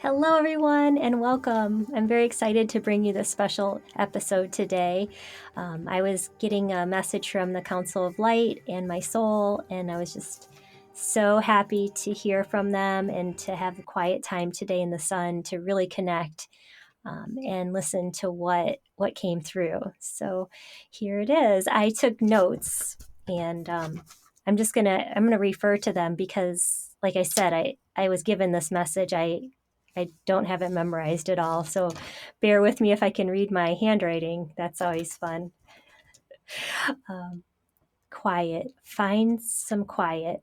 Hello, everyone, and welcome. I'm very excited to bring you this special episode today. I was getting a message from the Council of Light and my soul, and I was just so happy to hear from them and to have a quiet time today in the sun to really connect and listen to what came through. So here it is. I took notes, and I'm gonna refer to them because, like I said, I was given this message. I don't have it memorized at all, so bear with me if I can read my handwriting. That's always fun. Um, quiet. Find some quiet.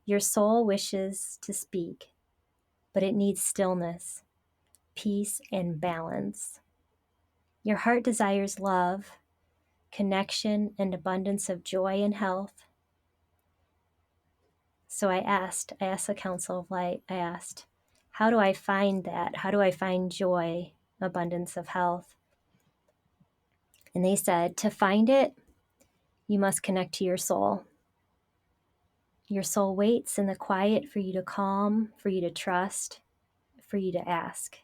Your soul wishes to speak, but it needs stillness, peace, and balance. Your heart desires love, connection, and abundance of joy and health. So I asked the Council of Light, I asked, how do I find that? How do I find joy, abundance of health? And they said, to find it, you must connect to your soul. Your soul waits in the quiet for you to calm, for you to trust, for you to ask.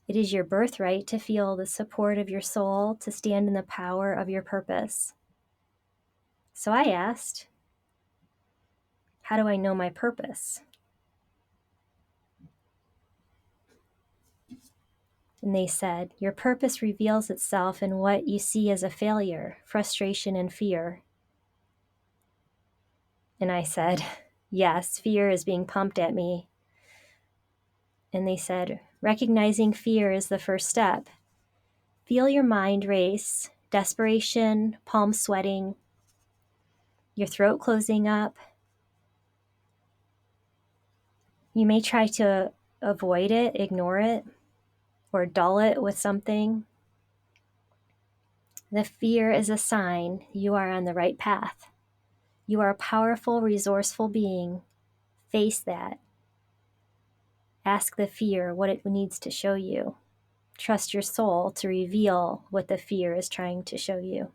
It is your birthright to feel the support of your soul, to stand in the power of your purpose. So I asked, how do I know my purpose? And they said, your purpose reveals itself in what you see as a failure, frustration, and fear. And I said, yes, fear is being pumped at me. And they said, recognizing fear is the first step. Feel your mind race, desperation, palms sweating, your throat closing up. You may try to avoid it, ignore it, or dull it with something. The fear is a sign you are on the right path. You are a powerful, resourceful being. Face that. Ask the fear what it needs to show you. Trust your soul to reveal what the fear is trying to show you.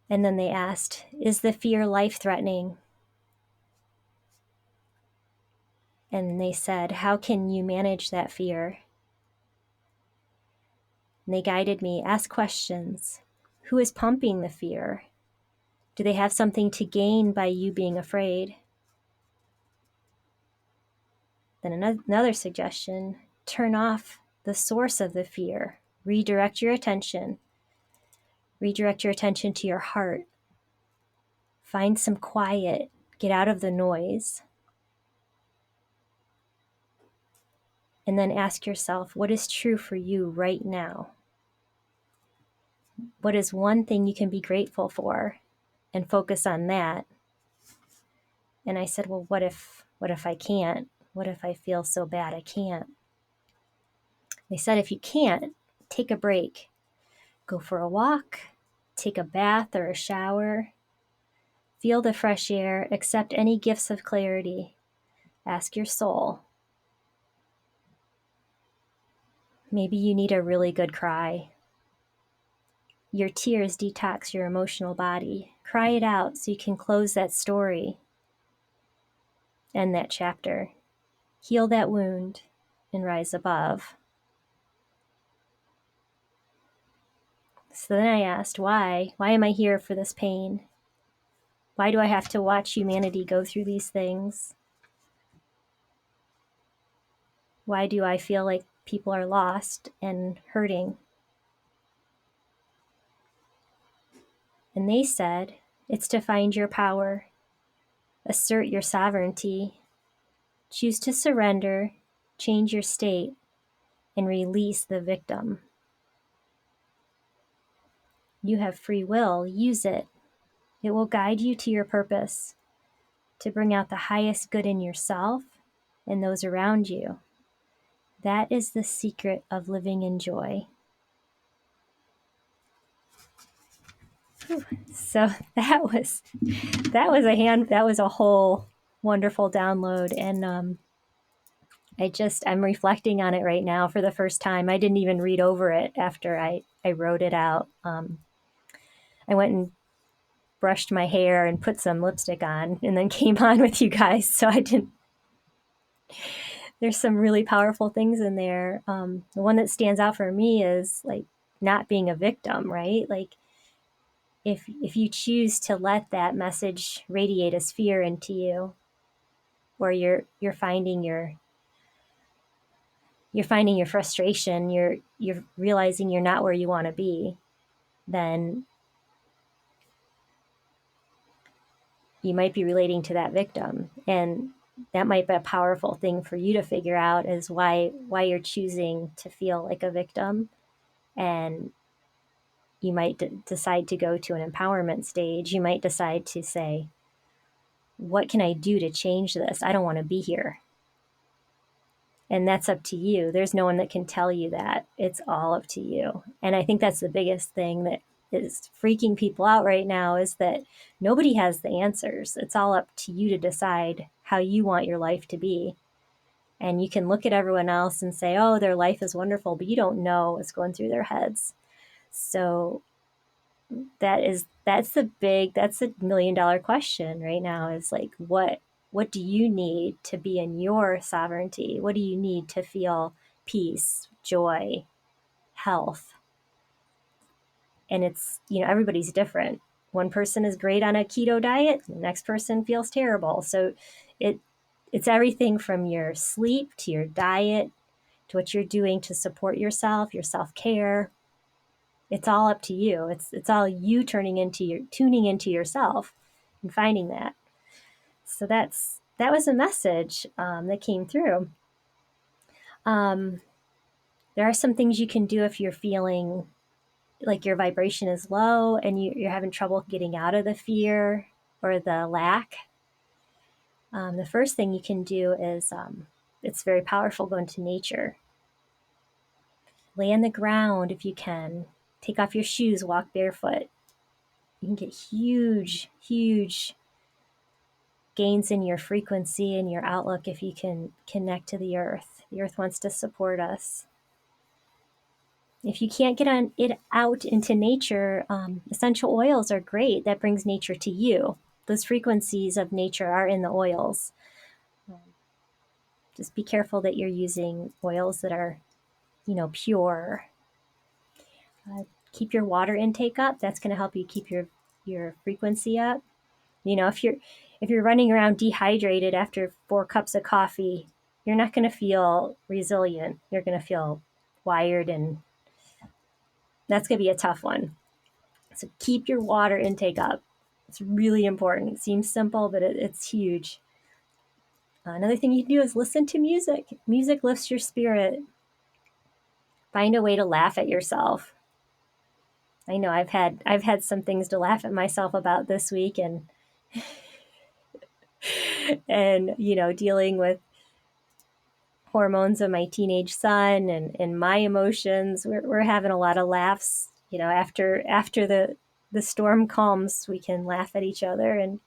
And then they asked, is the fear life-threatening? And they said, how can you manage that fear? And they guided me, ask questions. Who is pumping the fear? Do they have something to gain by you being afraid? Then another suggestion, turn off the source of the fear. Redirect your attention. Redirect your attention to your heart. Find some quiet. Get out of the noise. And then ask yourself, what is true for you right now? What is one thing you can be grateful for? And focus on that. And I said, well, what if I can't? What if I feel so bad I can't? They said, if you can't, take a break. Go for a walk, take a bath or a shower. Feel the fresh air, accept any gifts of clarity. Ask your soul. Maybe you need a really good cry. Your tears detox your emotional body. Cry it out so you can close that story, end that chapter, heal that wound, and rise above. So then I asked, why? Why am I here for this pain? Why do I have to watch humanity go through these things? Why do I feel like people are lost and hurting? And they said, it's to find your power, assert your sovereignty, choose to surrender, change your state, and release the victim. You have free will, use it. It will guide you to your purpose, to bring out the highest good in yourself and those around you. That is the secret of living in joy. So that was a whole wonderful download. And I'm reflecting on it right now for the first time. I didn't even read over it after I wrote it out. I went and brushed my hair and put some lipstick on and then came on with you guys. So I didn't, there's some really powerful things in there. The one that stands out for me is like not being a victim, right? Like if you choose to let that message radiate as fear into you, or you're finding your frustration, you're realizing you're not where you want to be, then you might be relating to that victim. And that might be a powerful thing for you to figure out, is why you're choosing to feel like a victim. And you might decide to go to an empowerment stage. You might decide to say, what can I do to change this? I don't want to be here. And that's up to you. There's no one that can tell you that. It's all up to you. And I think that's the biggest thing that is freaking people out right now, is that nobody has the answers. It's all up to you to decide how you want your life to be. And you can look at everyone else and say, oh, their life is wonderful, but you don't know what's going through their heads. So that's a $1 million question right now, is like, what do you need to be in your sovereignty? What do you need to feel peace, joy, health? And it's, everybody's different. One person is great on a keto diet, the next person feels terrible. So it's everything from your sleep to your diet to what you're doing to support yourself, your self-care. It's all up to you. It's all you tuning into yourself and finding that. So that was a message that came through. There are some things you can do if you're feeling like your vibration is low and you're having trouble getting out of the fear or the lack. The first thing you can do is, it's very powerful, go into nature. Lay on the ground if you can. Take off your shoes, walk barefoot. You can get huge, huge gains in your frequency and your outlook if you can connect to the earth. The earth wants to support us. If you can't get it out into nature, essential oils are great. That brings nature to you. Those frequencies of nature are in the oils. Just be careful that you're using oils that are, pure. Keep your water intake up. That's going to help you keep your frequency up. If you're running around dehydrated after 4 cups of coffee, you're not going to feel resilient. You're going to feel wired, and that's going to be a tough one. So keep your water intake up. It's really important. It seems simple, but it's huge. Another thing you can do is listen to music. Music lifts your spirit. Find a way to laugh at yourself. I know I've had some things to laugh at myself about this week, and dealing with hormones of my teenage son and my emotions. We're having a lot of laughs. After the storm calms, we can laugh at each other, and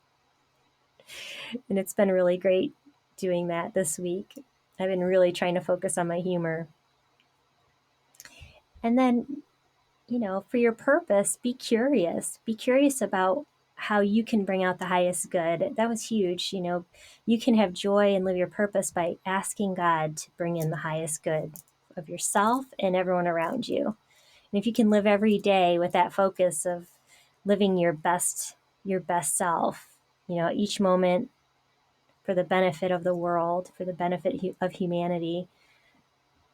it's been really great doing that this week. I've been really trying to focus on my humor. And then, for your purpose, be curious. Be curious about how you can bring out the highest good. That was huge. You can have joy and live your purpose by asking God to bring in the highest good of yourself and everyone around you. And if you can live every day with that focus of living your best self, each moment for the benefit of the world, for the benefit of humanity,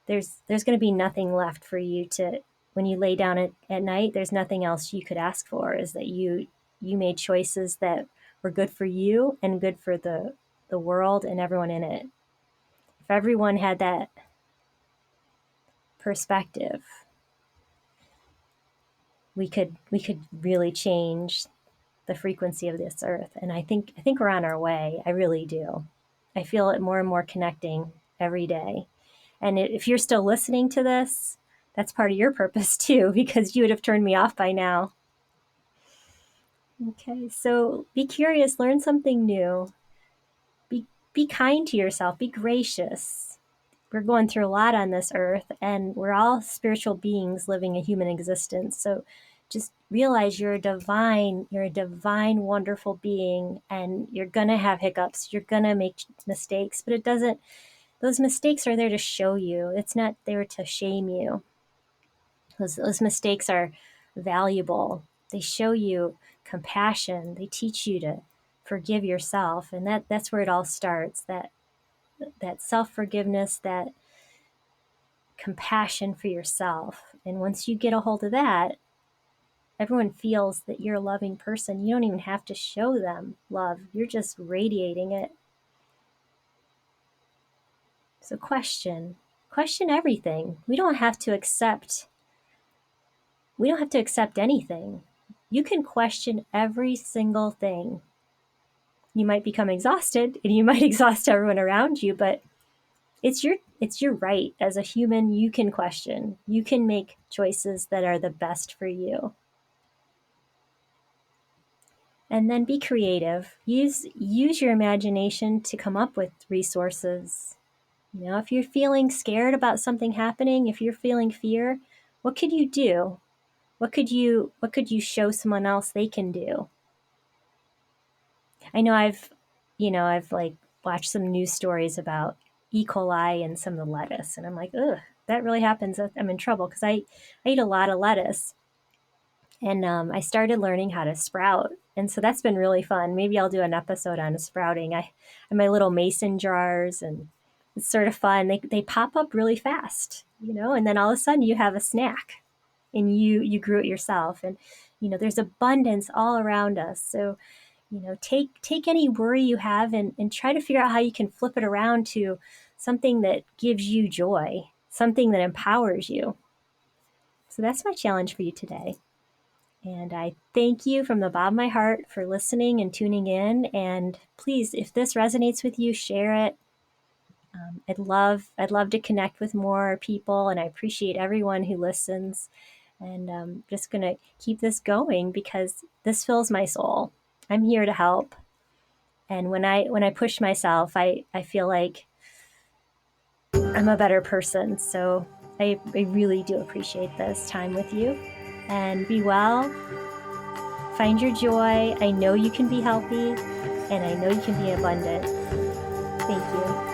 there's going to be nothing left for you to, when you lay down at night, there's nothing else you could ask for, is that you made choices that were good for you and good for the world and everyone in it. If everyone had that perspective, we could really change the frequency of this earth. And I think we're on our way. I really do. I feel it more and more connecting every day. And if you're still listening to this, that's part of your purpose too, because you would have turned me off by now. Okay, so be curious, learn something new. Be kind to yourself, be gracious. We're going through a lot on this earth, and we're all spiritual beings living a human existence. So just realize you're a divine, wonderful being, and you're going to have hiccups. You're going to make mistakes, but those mistakes are there to show you. It's not there to shame you. Those mistakes are valuable. They show you compassion. They teach you to forgive yourself. And that's where it all starts. That self-forgiveness, that compassion for yourself. And once you get a hold of that, everyone feels that you're a loving person. You don't even have to show them love. You're just radiating it. So question everything. We don't have to accept anything. You can question every single thing. You might become exhausted and you might exhaust everyone around you, but it's your right as a human. You can question. You can make choices that are the best for you. And then be creative. Use your imagination to come up with resources. If you're feeling scared about something happening, if you're feeling fear, what could you do? What could you show someone else they can do? I know I've like watched some news stories about E. coli and some of the lettuce, and I'm like, ugh, that really happens. I'm in trouble because I eat a lot of lettuce, and I started learning how to sprout, and so that's been really fun. Maybe I'll do an episode on sprouting. I have my little mason jars, and it's sort of fun. They pop up really fast, and then all of a sudden you have a snack, and you grew it yourself, and there's abundance all around us. So take any worry you have and try to figure out how you can flip it around to something that gives you joy, something that empowers you. So that's my challenge for you today. And I thank you from the bottom of my heart for listening and tuning in. And please, if this resonates with you, share it. I'd love to connect with more people, and I appreciate everyone who listens. And I'm just going to keep this going because this fills my soul. I'm here to help. And when I push myself, I feel like I'm a better person. So I really do appreciate this time with you. And be well. Find your joy. I know you can be healthy, and I know you can be abundant. Thank you.